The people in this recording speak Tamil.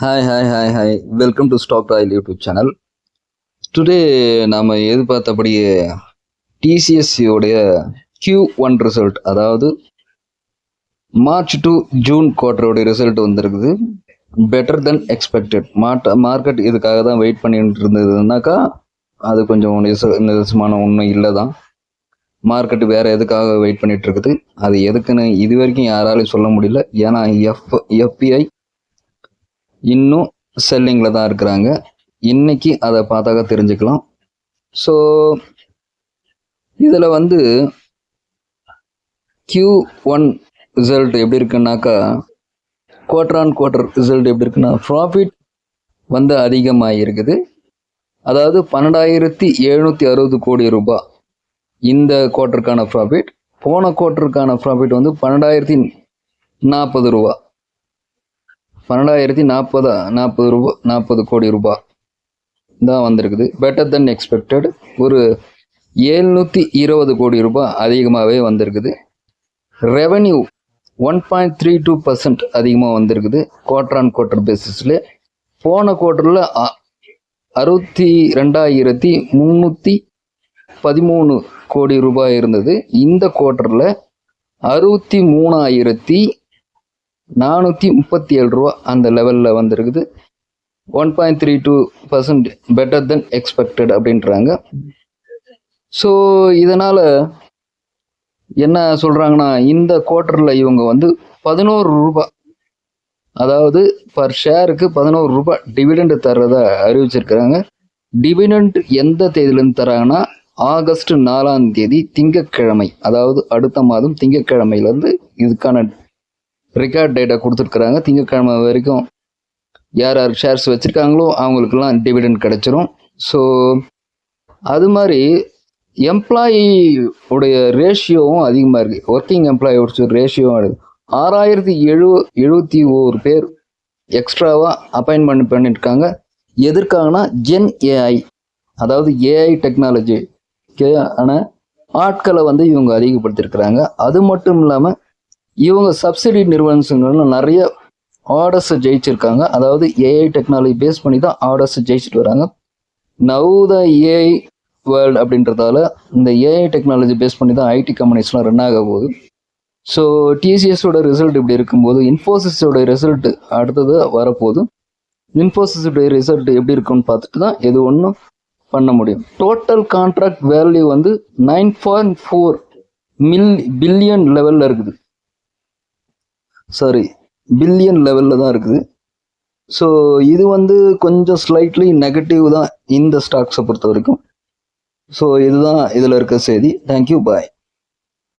Hi. Welcome to Stock Trial YouTube channel. Today நாம எதிர்பார்த்தபடியே TCS உடைய Q1 ரிசல்ட், அதாவது மார்ச் டு ஜூன் குவார்டரோட ரிசல்ட் வந்திருக்குது. பெட்டர் தென் எக்ஸ்பெக்டட். மார்க்கெட் இதுக்காக தான் வெயிட் பண்ணிட்டு இருந்ததுனாக்கா அது கொஞ்சம் நிதர்சனமான உண்மை இல்லை தான். மார்க்கெட் வேற எதுக்காக வெயிட் பண்ணிட்டு இருக்குது, அது எதுக்குன்னு இது வரைக்கும் யாராலையும் சொல்ல முடியல. ஏன்னா FBI இன்னும் செல்லிங்கில் தான் இருக்கிறாங்க. இன்னைக்கு அதை பார்த்தாக்க தெரிஞ்சுக்கலாம். ஸோ இதில் வந்து Q1 ரிசல்ட் எப்படி இருக்குன்னாக்கா, குவார்டர் ஆன் குவார்டர் ரிசல்ட் எப்படி இருக்குன்னா, ப்ராஃபிட் வந்து அதிகமாக இருக்குது. அதாவது 12,760 கோடி ரூபாய் இந்த குவார்ட்டருக்கான ப்ராஃபிட். போன குவார்ட்டருக்கான ப்ராஃபிட் வந்து 12,040 ரூபா, 12,040 கோடி ரூபாய் தான் வந்திருக்குது. பெட்டர் தென் எக்ஸ்பெக்டட். ஒரு 720 கோடி ரூபாய் அதிகமாகவே வந்திருக்குது. ரெவன்யூ 1.32% அதிகமாக வந்திருக்குது குவார்டர் ஆன் குவார்டர் பேசிஸில். போன குவார்ட்டரில் 62,313 கோடி ரூபாய் இருந்தது. இந்த குவார்ட்டரில் 63,437 ரூபா அந்த லெவலில் வந்திருக்குது. 1.32% பெட்டர் தென் எக்ஸ்பெக்டட் அப்படின்றாங்க. ஸோ இதனால் என்ன சொல்கிறாங்கன்னா, இந்த குவார்ட்டரில் இவங்க வந்து 11 ரூபா, அதாவது பர் ஷேருக்கு 11 ரூபாய் டிவிடெண்ட் தர்றதா அறிவிச்சிருக்கிறாங்க. டிவிடெண்ட் எந்த தேதியிலேருந்து தராங்கன்னா, ஆகஸ்ட் 4ஆம் தேதி திங்கட்கிழமை, அதாவது அடுத்த மாதம் திங்கட்கிழமையிலேருந்து இதுக்கான ரெக்கார்ட் டேட்டா கொடுத்துருக்குறாங்க. திங்கட்கிழமை வரைக்கும் யார் யார் ஷேர்ஸ் வச்சுருக்காங்களோ அவங்களுக்கெல்லாம் டிவிடெண்ட் கிடச்சிரும். ஸோ அது மாதிரி எம்ப்ளாயி உடைய ரேஷியோவும் அதிகமாக இருக்குது. ஒர்க்கிங் எம்ப்ளாயோட ரேஷியோவும் இருக்குது. 6,071 பேர் எக்ஸ்ட்ராவாக அப்பாயின்மெண்ட் பண்ணியிருக்காங்க. எதற்காகனா ஜென் ஏஐ, அதாவது ஏஐ டெக்னாலஜிக்கான ஆட்களை வந்து இவங்க அதிகப்படுத்தியிருக்கிறாங்க. அது மட்டும் இல்லாமல் இவங்க சப்சிடி நிறுவனங்கள் நிறைய ஆர்டர்ஸை ஜெயிச்சிருக்காங்க. அதாவது ஏஐ டெக்னாலஜி பேஸ் பண்ணி தான் ஆர்டர்ஸை ஜெயிச்சுட்டு வராங்க. நவ் த ஏஐ வேர்ல்டு அப்படின்றதால இந்த ஏஐ டெக்னாலஜி பேஸ் பண்ணி தான் ஐடி கம்பெனிஸ்லாம் ரன் ஆக போகுது. ஸோ டிசிஎஸோட ரிசல்ட் இப்படி இருக்கும்போது இன்ஃபோசிஸோட ரிசல்ட் அடுத்தது வரப்போகுது. இன்ஃபோசிஸோட ரிசல்ட் எப்படி இருக்குன்னு பார்த்துட்டு தான் எது ஒன்றும் பண்ண முடியும். டோட்டல் கான்ட்ராக்ட் வேல்யூ வந்து 9.4 பில்லியன் லெவலில் இருக்குது. பில்லியன் லெவலில் தான் இருக்குது. ஸோ இது வந்து கொஞ்சம் ஸ்லைட்லி நெகட்டிவ் தான் இந்த ஸ்டாக்ஸை பொறுத்த வரைக்கும். ஸோ இதுதான் இதில் இருக்க செய்தி. தேங்க்யூ, பாய்.